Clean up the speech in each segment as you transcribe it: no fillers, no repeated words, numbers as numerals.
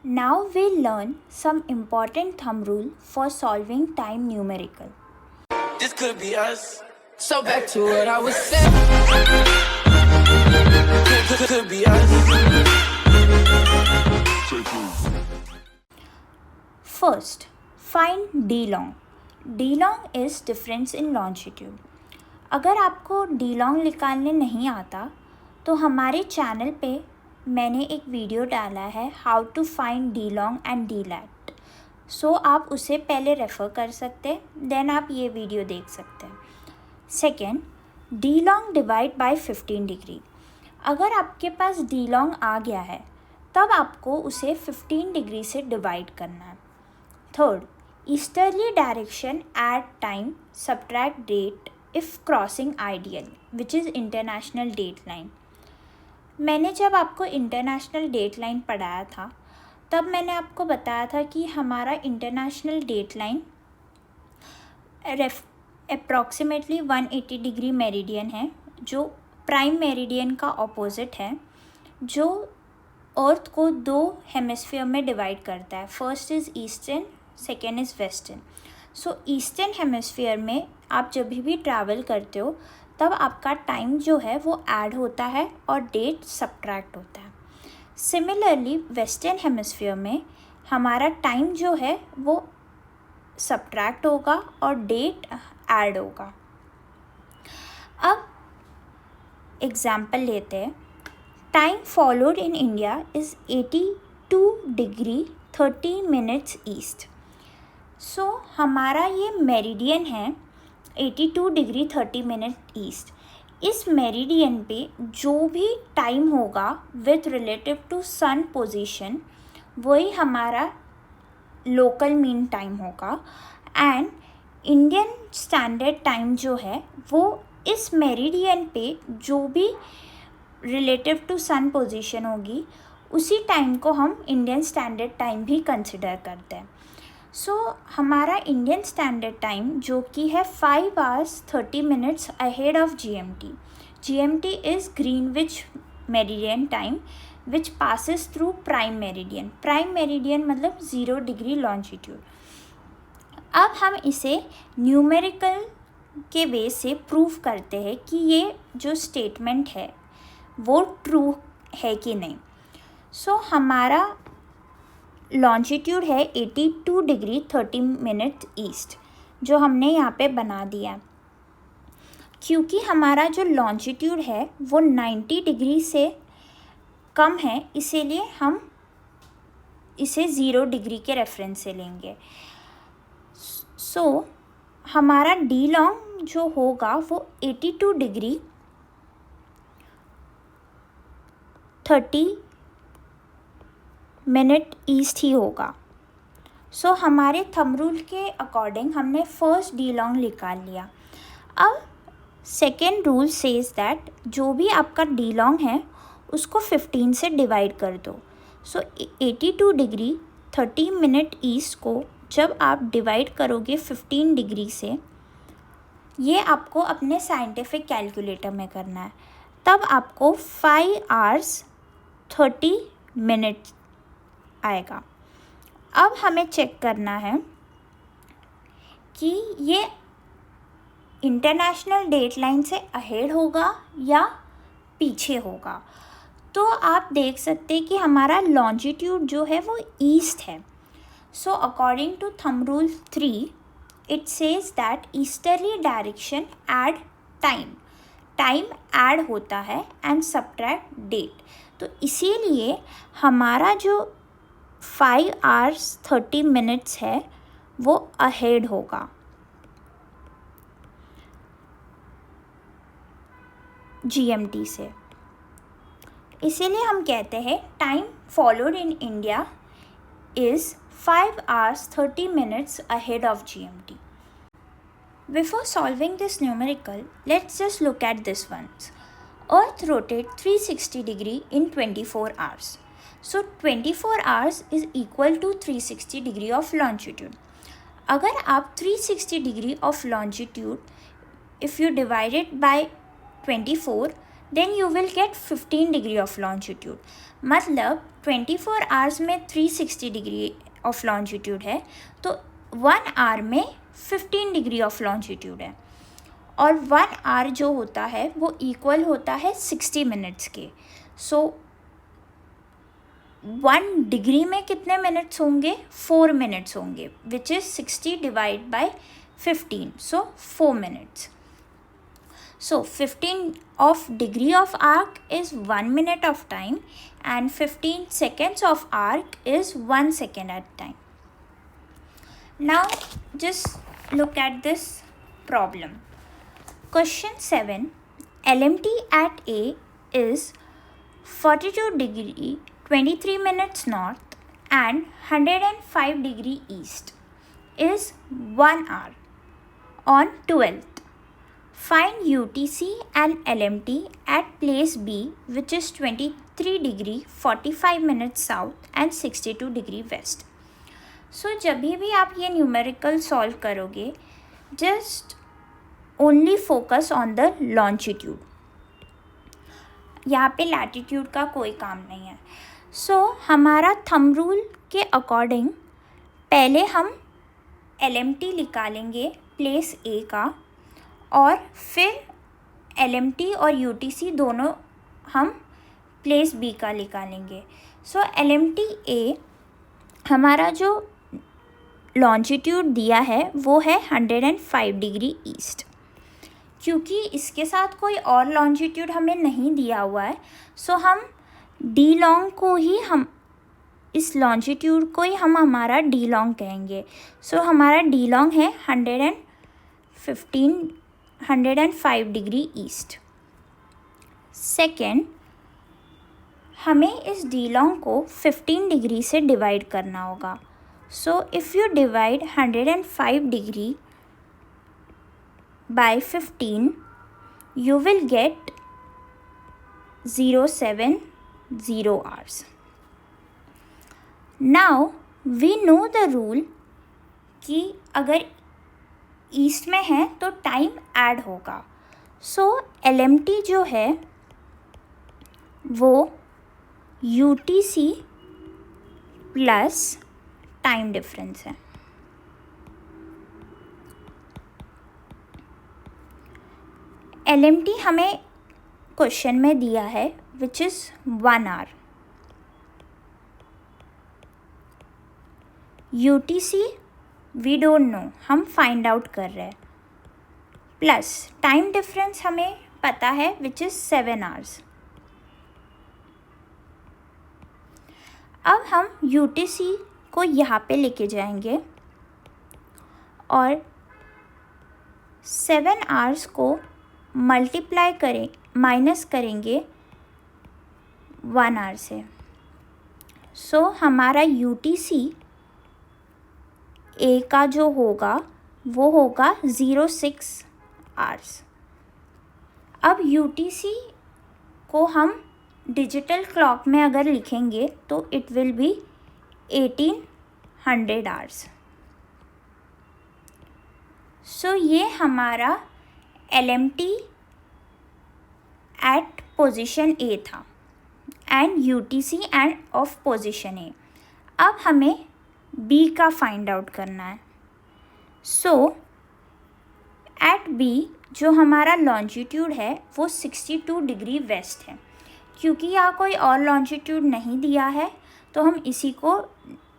Now we'll learn some important thumb rule for solving time numerical. This could be us. So back to what I was saying. Could be us. First, find d long. d long is difference in longitude. अगर आपको d long निकालने नहीं आता तो हमारे channel पे मैंने एक वीडियो डाला है how to find d long and d lat. So आप उसे पहले रेफ़र कर सकते हैं, देन आप ये वीडियो देख सकते हैं. Second, d long divide by 15 degree. अगर आपके पास d long आ गया है तब आपको उसे 15 डिग्री से डिवाइड करना है. Third, easterly direction at time subtract date if crossing ideal which is international date line. मैंने जब आपको इंटरनेशनल डेट लाइन पढ़ाया था तब मैंने आपको बताया था कि हमारा international date line approximately 180 degree meridian है, जो प्राइम मेरिडियन का ऑपोजिट है, जो अर्थ को दो हेमिस्फीयर में डिवाइड करता है. First is eastern, second is western. So eastern hemisphere में आप जब भी ट्रैवल करते हो तब आपका टाइम जो है वो ऐड होता है और डेट सब्ट्रैक्ट होता है. सिमिलरली वेस्टर्न हेमिस्फीयर में हमारा टाइम जो है वो सब्ट्रैक्ट होगा और डेट ऐड होगा. अब एग्जाम्पल लेते हैं. Time followed in India is 82 degree 30 minutes east. So हमारा ये मेरिडियन है 82 डिग्री 30 मिनट ईस्ट. इस मेरिडियन पे जो भी टाइम होगा with relative to sun position वही हमारा लोकल मीन टाइम होगा. एंड इंडियन स्टैंडर्ड टाइम जो है वो इस मेरिडियन पे जो भी रिलेटिव टू सन पोजीशन होगी उसी टाइम को हम इंडियन स्टैंडर्ड टाइम भी कंसिडर करते हैं. सो हमारा इंडियन स्टैंडर्ड टाइम जो कि है 5 hours 30 minutes ahead of GMT. GMT is Greenwich meridian time which passes through prime meridian. Prime meridian मतलब 0 डिग्री लॉन्जिट्यूड. अब हम इसे न्यूमेरिकल के वे से प्रूव करते हैं कि ये जो स्टेटमेंट है वो ट्रू है कि नहीं. सो हमारा लॉन्जिट्यूड है 82 डिग्री 30 मिनट ईस्ट, जो हमने यहाँ पे बना दिया. क्योंकि हमारा जो लॉन्जिट्यूड है वो 90 डिग्री से कम है इसीलिए हम इसे 0 डिग्री के रेफरेंस से लेंगे. सो हमारा डी लॉन्ग जो होगा वो 82 डिग्री 30 मिनट ईस्ट ही होगा. सो हमारे थंब रूल के अकॉर्डिंग हमने फर्स्ट डी लॉन्ग निकाल लिया. अब सेकेंड रूल सेज दैट जो भी आपका डी लॉन्ग है उसको 15 से डिवाइड कर दो. सो 82 डिग्री 30 मिनट ईस्ट को जब आप डिवाइड करोगे 15 डिग्री से, ये आपको अपने साइंटिफिक कैलकुलेटर में करना है, तब आपको 5 hours 30 minutes आएगा. अब हमें चेक करना है कि ये इंटरनेशनल डेट लाइन से अहेड होगा या पीछे होगा. तो आप देख सकते हैं कि हमारा लॉन्जिट्यूड जो है वो ईस्ट है. So according to thumb rule 3 it says that easterly direction add time. Time add होता है एंड सब्ट्रैक्ट डेट. तो इसीलिए हमारा जो 5 hours 30 minutes है वो अहेड होगा. GMT से. इसीलिए हम कहते हैं time followed in India is 5 hours 30 minutes ahead of GMT. Before solving this numerical, let's just look at this ones. Earth rotates 360 degree in 24 hours. So 24 hours is equal to 360 degree of longitude. अगर आप 360 degree of longitude if you divide it by 24, then you will get 15 degree of longitude. मतलब 24 hours में 360 degree of longitude है, तो 1 our में 15 degree of longitude है. और 1 our जो होता है वो इक्वल होता है 60 मिनट्स के. सो 1 डिग्री में कितने मिनट्स होंगे? 4 मिनट्स होंगे, which is 60 divide by 15, so 4 minutes. So 15 of degree of arc is 1 minute of time and 15 seconds of arc is 1 second at time. Now just look at this problem. Question 7. LMT at A is 42 degree 23 minutes north and 105 degree east is 1 hour on 12th. Find UTC and LMT at place B, which is 23 degree 45 minutes south and 62 degree west. So जब भी आप ये numerical solve करोगे, just only focus on the longitude. यहाँ पे latitude का कोई काम नहीं है. So हमारा थंब रूल के अकॉर्डिंग पहले हम LMT निकालेंगे प्लेस A का, और फिर LMT और UTC दोनों हम प्लेस B का निकालेंगे. सो LMT A हमारा जो लॉन्जिट्यूड दिया है वो है 105 डिग्री ईस्ट. क्योंकि इसके साथ कोई और लॉन्जिट्यूड हमें नहीं दिया हुआ है, सो हम डी लॉन्ग को ही हम इस लॉन्जिट्यूड को ही हम हमारा डी लॉन्ग कहेंगे. सो हमारा डी लॉन्ग है 105 डिग्री ईस्ट. सेकेंड, हमें इस डी लॉन्ग को 15 डिग्री से डिवाइड करना होगा. So if you divide 105 degree by 15, you will get 070 hours. Now we know the rule कि अगर ईस्ट में है तो टाइम ऐड होगा. सो LMT जो है वो UTC प्लस टाइम डिफरेंस है. LMT हमें क्वेश्चन में दिया है which is 1 hour. UTC we don't know, हम फाइंड आउट कर रहे हैं. प्लस टाइम डिफरेंस हमें पता है विच इज़ 7 आवर्स. अब हम UTC को यहाँ पे लेके जाएंगे और 7 आवर्स को मल्टीप्लाई करें, माइनस करेंगे 1 आवर से. सो हमारा UTC A का जो होगा वो होगा 06 आवर्स. अब UTC को हम डिजिटल क्लॉक में अगर लिखेंगे तो इट विल बी 1800 आवर्स. सो ये हमारा LMT एट पोजीशन A था and UTC end of position A. अब हमें B का फाइंड आउट करना है. सो एट B जो हमारा लॉन्जिट्यूड है वो 62 डिग्री वेस्ट है. क्योंकि यहाँ कोई और लॉन्जिट्यूड नहीं दिया है तो हम इसी को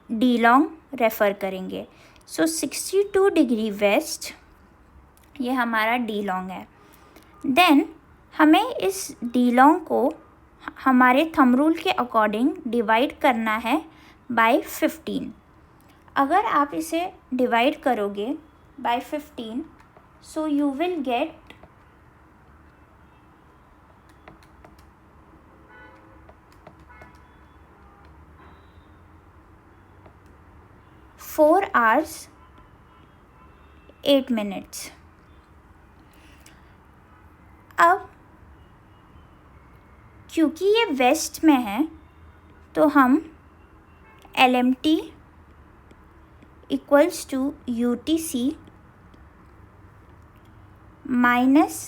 डी लॉन्ग रेफ़र करेंगे. सो 62 डिग्री वेस्ट ये हमारा डी लॉन्ग है. देन हमें इस डी लॉन्ग को हमारे थंब रूल के अकॉर्डिंग डिवाइड करना है बाय 15. अगर आप इसे डिवाइड करोगे by 15, so you will get 4 hours 8 minutes. अब क्योंकि ये वेस्ट में है तो हम LMT equals to UTC minus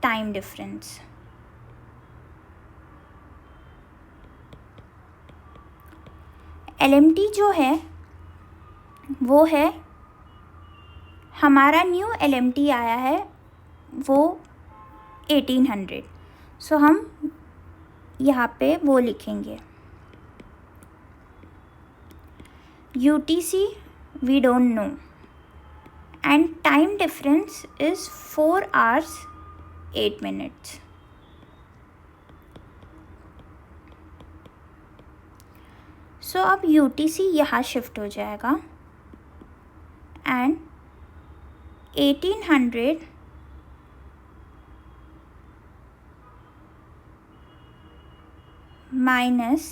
time difference. LMT जो है वो है, हमारा न्यू LMT आया है वो 1800। सो हम यहाँ पे वो लिखेंगे UTC we don't know and time difference is 4 hours 8 minutes. सो अब UTC यहाँ शिफ्ट हो जाएगा एंड 1800 माइनस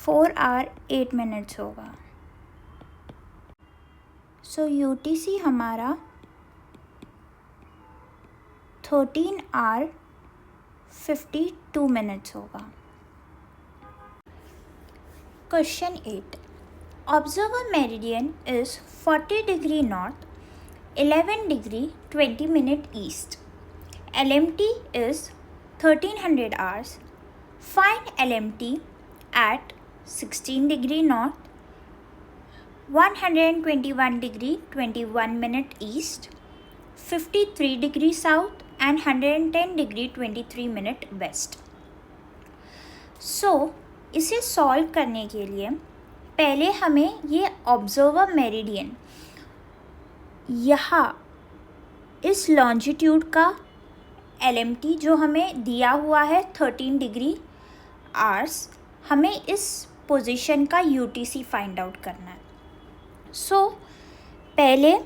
4 hour 8 minutes होगा। सो UTC हमारा 13 hour 52 minutes होगा। Question 8. Observe a meridian is 40 degree north, 11 degree 20 minute east. LMT is 1300 hours. Find LMT at 16 degree north, 121 degree 21 minute east, 53 degree south and 110 degree 23 minute west. So इसे solve करने के लिए पहले हमें ये observer meridian यहाँ इस longitude का LMT जो हमें दिया हुआ है 13 डिग्री आवर्स, हमें इस पोजीशन का UTC फाइंड आउट करना है। सो पहले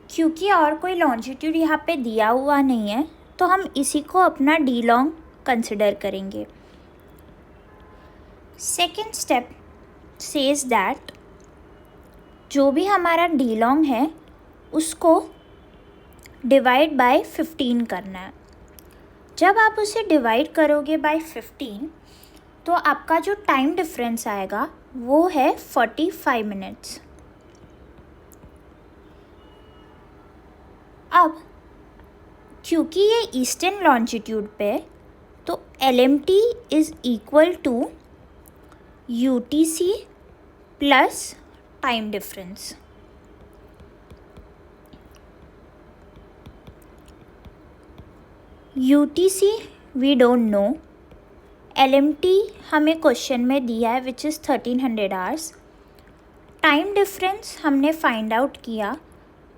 क्योंकि और कोई लॉन्जिट्यूड यहाँ पे दिया हुआ नहीं है तो हम इसी को अपना D लॉन्ग कंसिडर करेंगे। सेकेंड स्टेप सेज दैट जो भी हमारा D लॉन्ग है उसको डिवाइड बाय 15 करना है। जब आप उसे डिवाइड करोगे बाय 15 तो आपका जो टाइम डिफरेंस आएगा वो है 45 मिनट्स। अब क्योंकि ये ईस्टर्न लॉन्जिट्यूड पे तो LMT is equal to UTC plus time difference. UTC we don't know, LMT हमें क्वेश्चन में दिया है which is 1300 hours, time difference हमने फाइंड आउट किया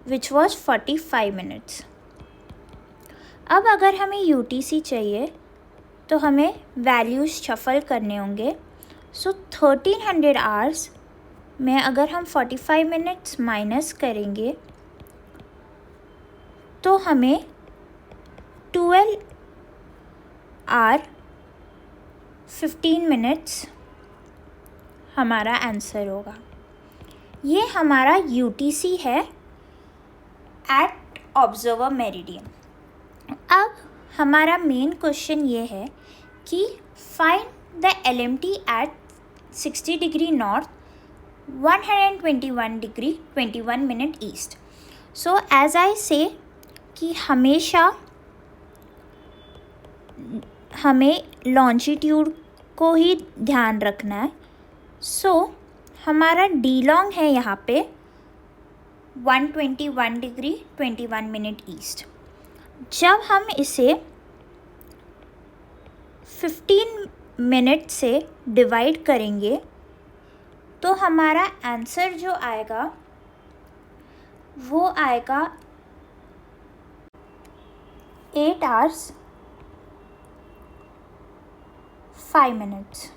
विच वॉज 45 मिनट्स। अब अगर हमें UTC चाहिए तो हमें वैल्यूज़ शफल करने होंगे। सो 1300 आवर्स में अगर हम 45 मिनट्स माइनस करेंगे तो हमें 12 आवर 15 मिनट्स हमारा आंसर होगा। ये हमारा UTC है एट ऑब्जर्वर मेरिडियन। अब हमारा मेन क्वेश्चन ये है कि find the LMT at 60 degree north, 121 degree 21 minute east. So as I say कि हमेशा हमें लॉन्जिट्यूड को ही ध्यान रखना है। सो हमारा D लॉन्ग है यहाँ पे 121 डिग्री 21 मिनट ईस्ट। जब हम इसे 15 मिनट से डिवाइड करेंगे तो हमारा आंसर जो आएगा वो आएगा 8 hours 5 minutes।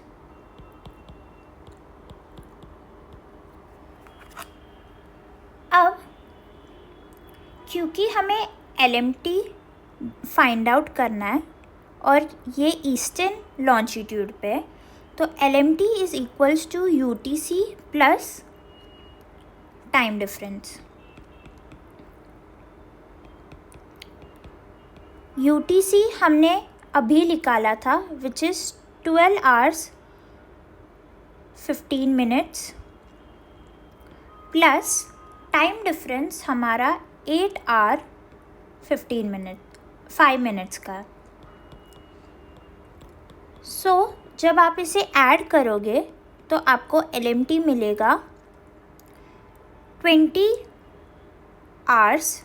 अब क्योंकि हमें LMT फाइंड आउट करना है और ये ईस्टर्न लॉन्जिट्यूड पे, तो LMT is equals to UTC plus time difference. UTC हमने अभी निकाला था which is 12 hours 15 minutes plus time difference हमारा 8 hour 5 minutes का। सो जब आप इसे ऐड करोगे तो आपको LMT मिलेगा 20 hours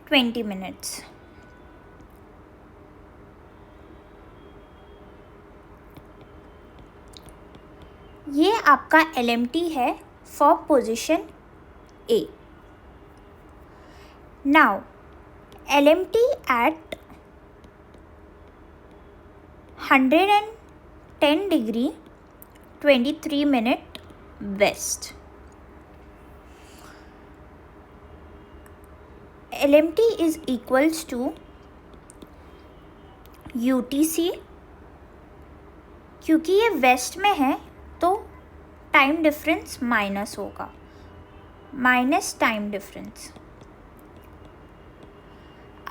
20 minutes। ये आपका LMT है for position A। Now LMT at 110 degree 23 minute west। LMT is equals to UTC, क्योंकि ये वेस्ट में है तो टाइम डिफरेंस माइनस होगा, माइनस टाइम डिफरेंस।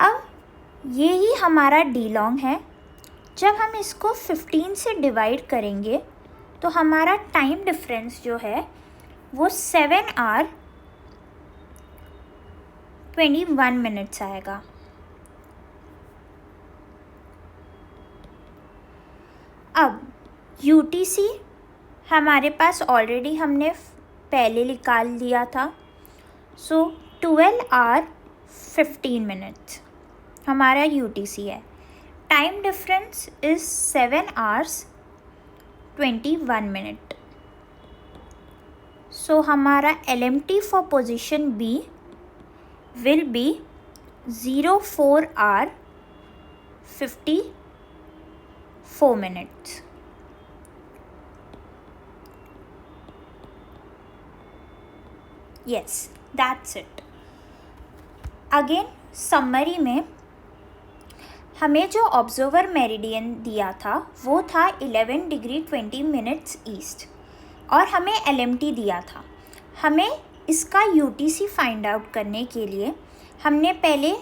अब ये ही हमारा डी लॉन्ग है। जब हम इसको 15 से डिवाइड करेंगे तो हमारा टाइम डिफरेंस जो है वो 7 hour 21 minutes आएगा। अब UTC हमारे पास ऑलरेडी हमने पहले निकाल लिया था, सो 12 hour 15 minutes हमारा UTC है। Time difference is 7 hours 21 minute। सो हमारा LMT for position B will be 04 hour 54 minutes। Yes, that's it। Again summary में हमें जो ऑब्जर्वर मेरिडियन दिया था वो था 11 degree 20 minutes ईस्ट और हमें LMT दिया था। हमें इसका UTC फाइंड आउट करने के लिए हमने पहले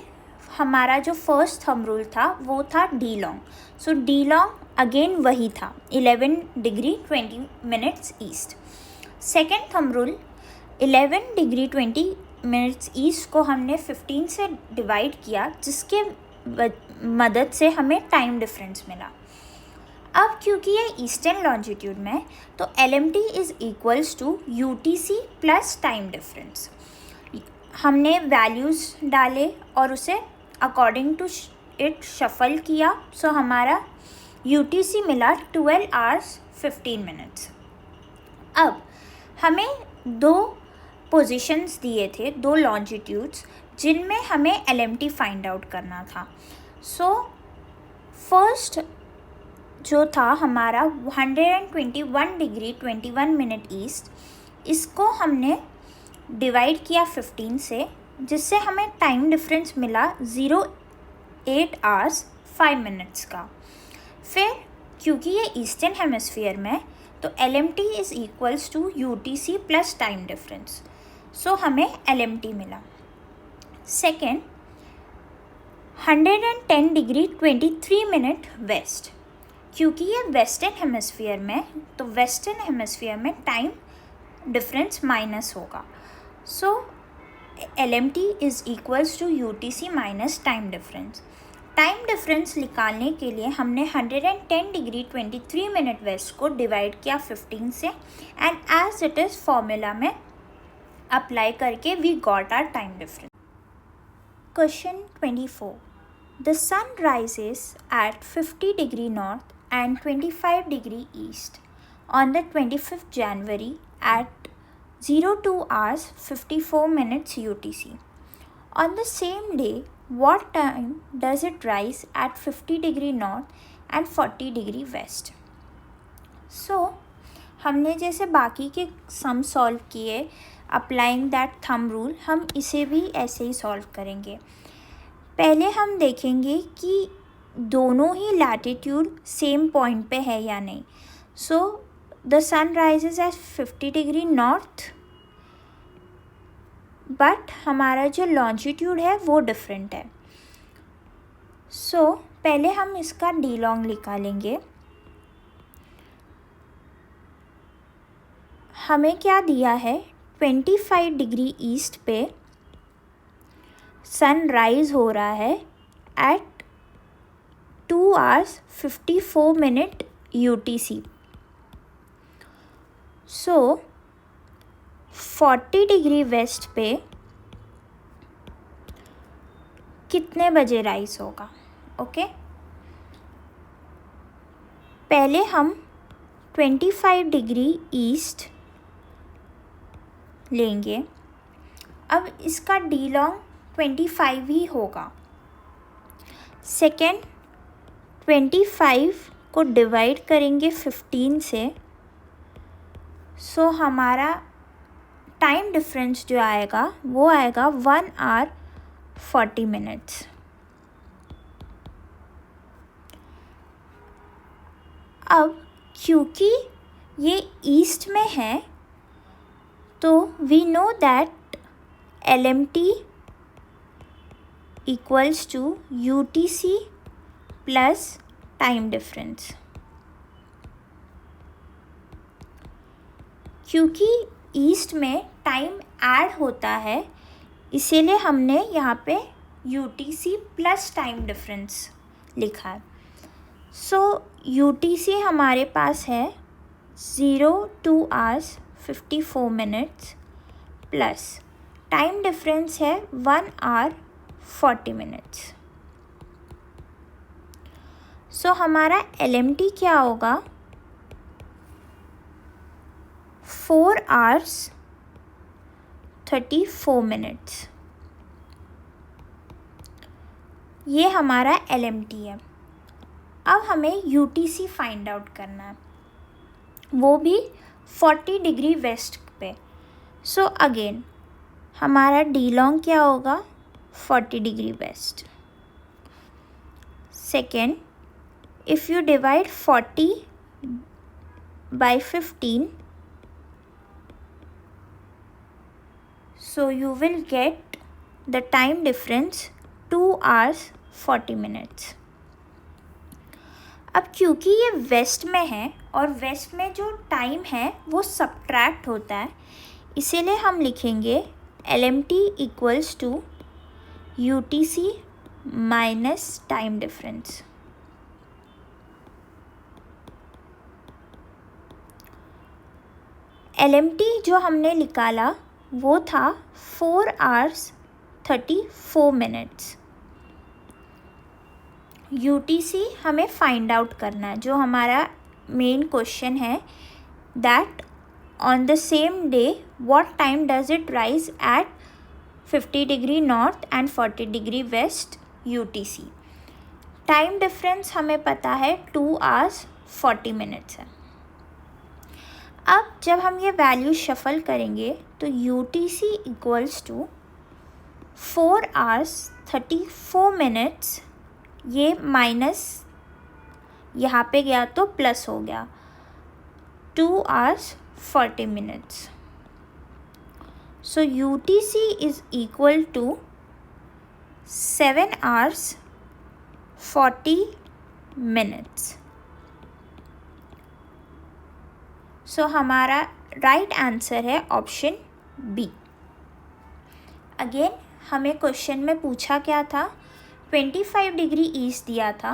हमारा जो फर्स्ट थंब रूल था वो था डी लॉन्ग। सो डी लॉन्ग अगेन वही था 11 degree 20 minutes east. Second thumb rule 11 degree 20 minutes east को हमने 15 से डिवाइड किया, जिसके मदद से हमें टाइम डिफरेंस मिला। अब क्योंकि ये ईस्टर्न लॉन्जिट्यूड में है तो LMT is equals to UTC plus time difference. हमने वैल्यूज़ डाले और उसे अकॉर्डिंग टू इट शफल किया, सो हमारा UTC मिला 12 hours 15 minutes। अब हमें दो पोजीशंस दिए थे, दो लॉन्जिट्यूड्स, जिनमें हमें LMT फाइंड आउट करना था। सो फर्स्ट जो था हमारा 121 degree 21 minute ईस्ट, इसको हमने डिवाइड किया 15 से, जिससे हमें टाइम डिफरेंस मिला 08 hours 5 minutes का। फिर क्योंकि ये ईस्टर्न हेमिस्फीयर में तो LMT is equals to UTC plus time difference, so हमें LMT मिला। सेकेंड 110 degree 23 minute वेस्ट, क्योंकि ये वेस्टर्न हेमिस्फीयर में तो वेस्टर्न हेमिस्फीयर में टाइम डिफरेंस माइनस होगा, so LMT is equals to UTC minus time difference. Time difference निकालने के लिए हमने 110 degree 23 minute वेस्ट को डिवाइड किया 15 से, and as it is formula में अप्लाई करके we got our time difference. Question 24। The sun rises at 50 degree north and 25 degree east on the 25th January at 02 hours 54 minutes UTC. On the same day, what time does it rise at 50 degree north and 40 degree west? So, हमने जैसे बाकी के sum solve किए applying that thumb rule, हम इसे भी ऐसे ही solve करेंगे। पहले हम देखेंगे कि दोनों ही लैटिट्यूड सेम पॉइंट पे है या नहीं। So the sun rises at 50 degree north, but हमारा जो लॉन्जिट्यूड है वो डिफरेंट है। सो पहले हम इसका डी लॉन्ग निकालेंगे। हमें क्या दिया है, 25 degree ईस्ट पे सन राइज हो रहा है at 2 hours 54 minute UTC. So 40 degree west पे कितने बजे राइज होगा? ओके, पहले हम 25 डिग्री ईस्ट लेंगे. अब इसका डी लॉन्ग 25 ही होगा. सेकेंड 25 को डिवाइड करेंगे 15 से. सो हमारा टाइम डिफरेंस जो आएगा वो आएगा 1 hour 40 minutes. अब क्योंकि ये ईस्ट में है तो we know that LMT equals to UTC plus time difference. क्योंकि ईस्ट में टाइम ऐड होता है इसीलिए हमने यहाँ पे UTC प्लस टाइम डिफरेंस लिखा है. सो UTC हमारे पास है 2 hours 54 minutes plus time difference है 1 hour 40 minutes. सो हमारा LMT क्या होगा? 4 hours 34 minutes. ये हमारा LMT है. अब हमें UTC फाइंड आउट करना है, वो भी 40 डिग्री वेस्ट पे. सो अगेन हमारा डी लॉन्ग क्या होगा? 40 degree west. Second, if you divide 40 by 15, so you will get the time difference 2 hours 40 minutes. अब क्योंकि ये वेस्ट में है और वेस्ट में जो टाइम है वो सब्ट्रैक्ट होता है इसीलिए हम लिखेंगे LMT equals to UTC minus time difference. LMT जो हमने निकाला वो था 4 hours 34 minutes. UTC हमें फाइंड आउट करना है, जो हमारा मेन क्वेश्चन है, that on the same day what time does it rise at 50 degree north and 40 degree west UTC. Time difference हमें पता है 2 hours 40 minutes है. अब जब हम ये वैल्यू शफल करेंगे तो UTC equals to 4 hours 34 minutes, ये माइनस यहाँ पे गया तो प्लस हो गया 2 hours 40 minutes. So UTC is equal to 7 hours 40 minutes. So हमारा राइट आंसर है ऑप्शन बी. अगेन हमें क्वेश्चन में पूछा क्या था? 25 डिग्री ईस्ट दिया था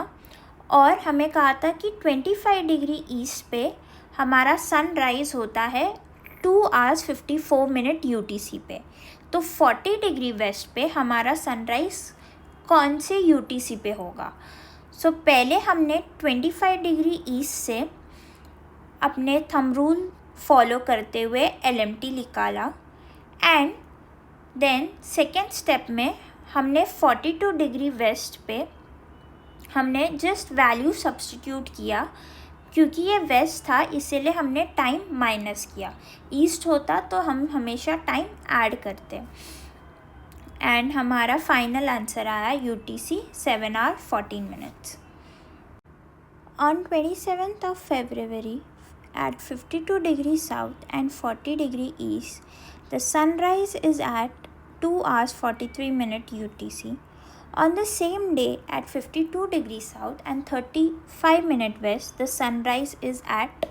और हमें कहा था कि 25 डिग्री ईस्ट पे हमारा सनराइज होता है 2 hours 54 minute UTC पे. तो 40 डिग्री वेस्ट पे हमारा सनराइज कौन से UTC पे होगा? सो पहले हमने 25 डिग्री ईस्ट से अपने थंब रूल फॉलो करते हुए LMT निकाला एंड देन सेकेंड स्टेप में हमने 42 डिग्री वेस्ट पे हमने जस्ट वैल्यू सब्स्टिट्यूट किया. क्योंकि ये वेस्ट था इसीलिए हमने टाइम माइनस किया. ईस्ट होता तो हम हमेशा टाइम ऐड करते एंड हमारा फाइनल आंसर आया UTC 7 hour 14 minutes. On 27th of February at 52 degrees south and 40 degree east, the sunrise is at 2 hours 43 minute UTC. On the same day at 52 degrees south and 35 minute west, the sunrise is at.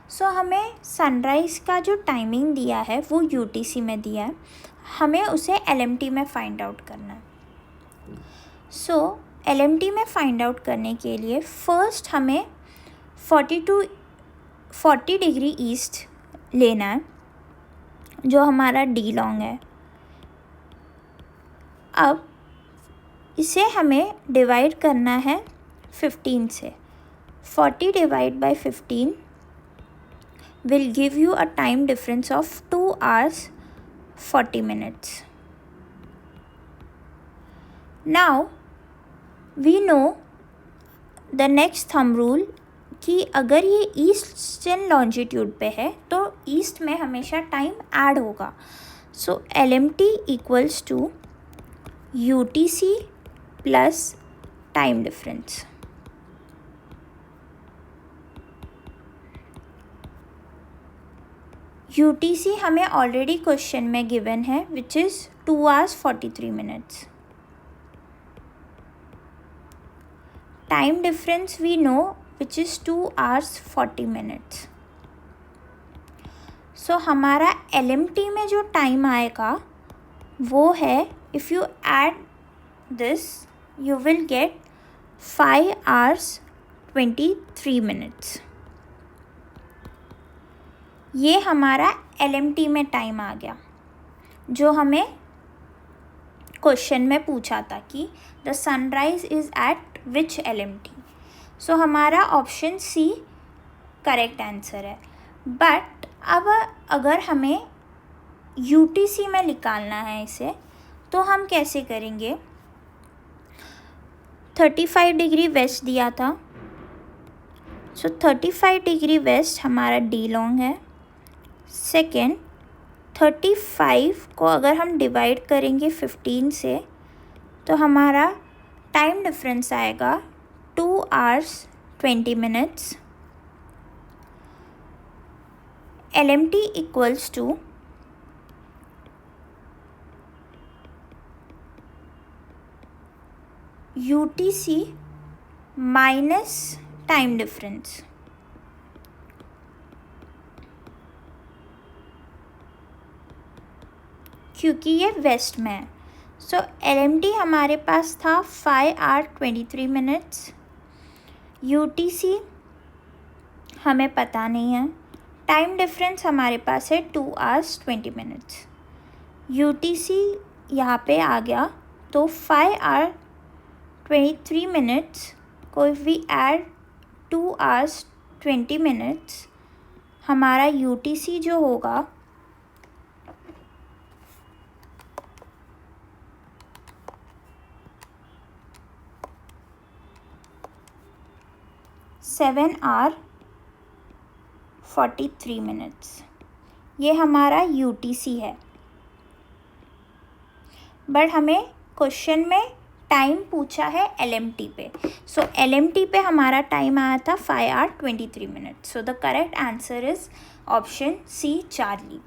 So हमें sunrise का जो timing दिया है वो UTC में दिया है, हमें उसे LMT में फाइंड आउट करना है. So LMT में फाइंड आउट करने के लिए फर्स्ट हमें 40 डिग्री ईस्ट लेना है, जो हमारा डी लॉन्ग है। अब इसे हमें डिवाइड करना है 15 से। 40 divide by 15 will give you a time difference of 2 hours 40 minutes. Now we know the next thumb rule कि अगर ये ईस्टर्न लॉन्जिट्यूड पे है तो ईस्ट में हमेशा टाइम ऐड होगा। So LMT equals to UTC plus time difference. UTC हमें ऑलरेडी क्वेश्चन में गिवन है which is 2 hours 43 minutes. Time difference we know which is 2 hours 40 minutes. So हमारा LMT में जो टाइम आएगा वो है, if you add this you will get 5 hours 23 minutes. ये हमारा LMT में टाइम आ गया जो हमें क्वेश्चन में पूछा था कि the sunrise is eight which LMT. सो हमारा ऑप्शन C करेक्ट आंसर है। बट अब अगर हमें UTC में निकालना है इसे, तो हम कैसे करेंगे? 35 डिग्री वेस्ट दिया था, सो 35 डिग्री वेस्ट हमारा डी लॉन्ग है। सेकेंड 35 को अगर हम डिवाइड करेंगे 15 से तो हमारा टाइम डिफरेंस आएगा 2 hours 20 minutes. LMT equals to UTC minus time difference. क्योंकि ये वेस्ट में है, सो LMT हमारे पास था 5 hours 23 minutes. UTC हमें पता नहीं है, टाइम डिफरेंस हमारे पास है 2 hours 20 minutes. UTC यहाँ पे आ गया तो 5 hours 23 minutes को if we add 2 hours 20 minutes, हमारा UTC जो होगा 7 hours 43 minutes. ये हमारा UTC है। बट हमें क्वेश्चन में टाइम पूछा है LMT पे, सो LMT पे हमारा टाइम आया था 5 hours 23 minutes. So the correct answer is option C Charlie.